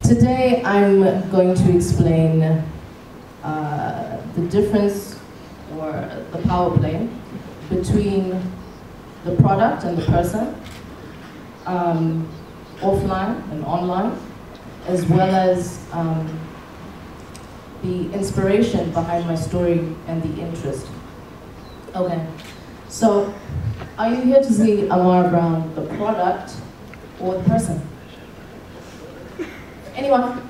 Today I'm going to explain the difference or the power play between the product and the person, offline and online, as well as the inspiration behind my story and the interest. Okay, so are you here to see Ammara Brown, the product or the person? Anyone?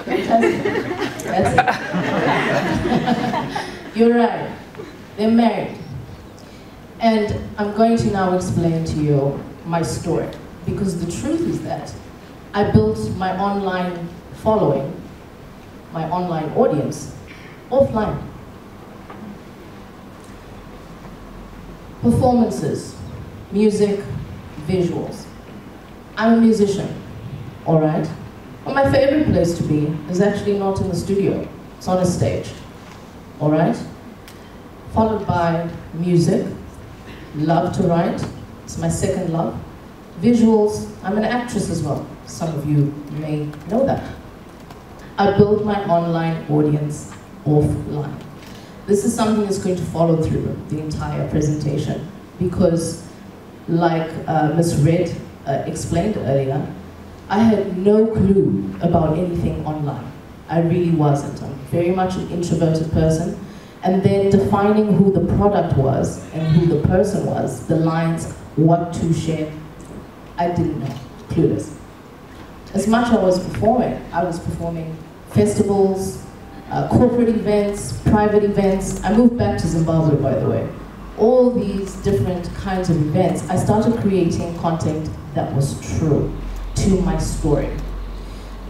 Fantastic. That's it. You're right. They're married. And I'm going to now explain to you my story. Because the truth is that I built my online following, my online audience, offline. Performances, music, visuals. I'm a musician, all right? But my favorite place to be is actually not in the studio. It's on a stage, all right? Followed by music, love to write. It's my second love. Visuals, I'm an actress as well. Some of you may know that. I built my online audience offline. This is something that's going to follow through the entire presentation because, like Ms. Red explained earlier, I had no clue about anything online. I really wasn't. I'm very much an introverted person. And then defining who the product was and who the person was, the lines, what to share, I didn't know, clueless. As much as I was performing festivals, corporate events, private events. I moved back to Zimbabwe, by the way. All these different kinds of events, I started creating content that was true to my story.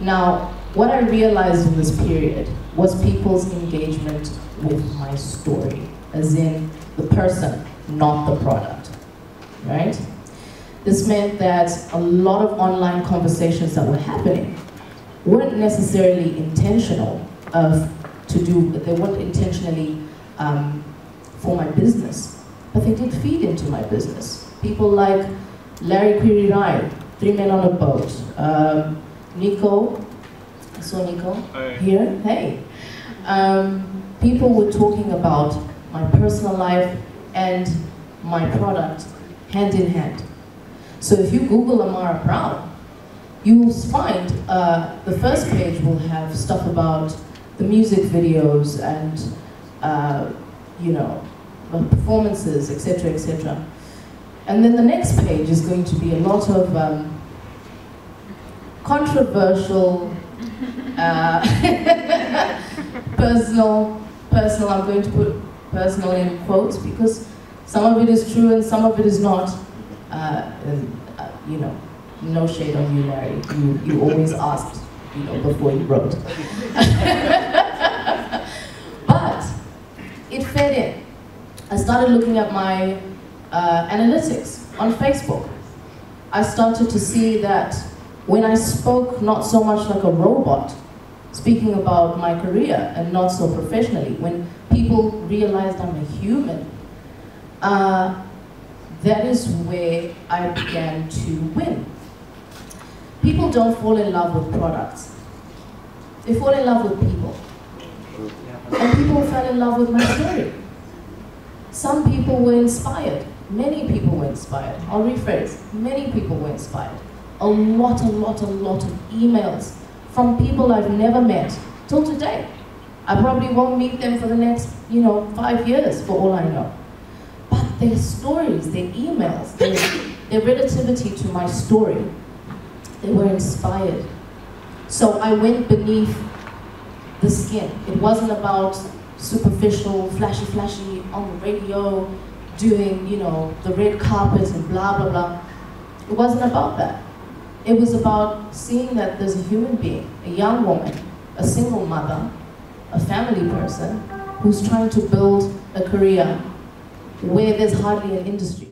Now, what I realized in this period was people's engagement with my story, as in the person, not the product, right? This meant that a lot of online conversations that were happening weren't necessarily intentional they weren't intentionally for my business, but they did feed into my business. People like Larry Kwirirai, 3 Men on a Boat, Nico, I saw Nico here, hey. People were talking about my personal life and my product hand in hand. So if you Google Ammara Brown, you will find the first page will have stuff about the music videos and you know, the performances, etc., etc. And then the next page is going to be a lot of controversial, personal, I'm going to put personal in quotes because some of it is true and some of it is not. You know, no shade on you, Larry. You always asked, you know, before you wrote. But it fed in. I started looking at my analytics on Facebook. I started to see that when I spoke not so much like a robot, speaking about my career and not so professionally, when people realized I'm a human, that is where I began to win. People don't fall in love with products. They fall in love with people. And people fell in love with my story. Some people were inspired. Many people were inspired. I'll rephrase. Many people were inspired. A lot of emails from people I've never met till today. I probably won't meet them for the next, 5 years for all I know. But their stories, their emails, their relativity to my story, they were inspired. So I went beneath the skin. It wasn't about superficial, flashy on the radio, doing, the red carpet and blah, blah, blah. It wasn't about that. It was about seeing that there's a human being, a young woman, a single mother, a family person, who's trying to build a career where there's hardly an industry.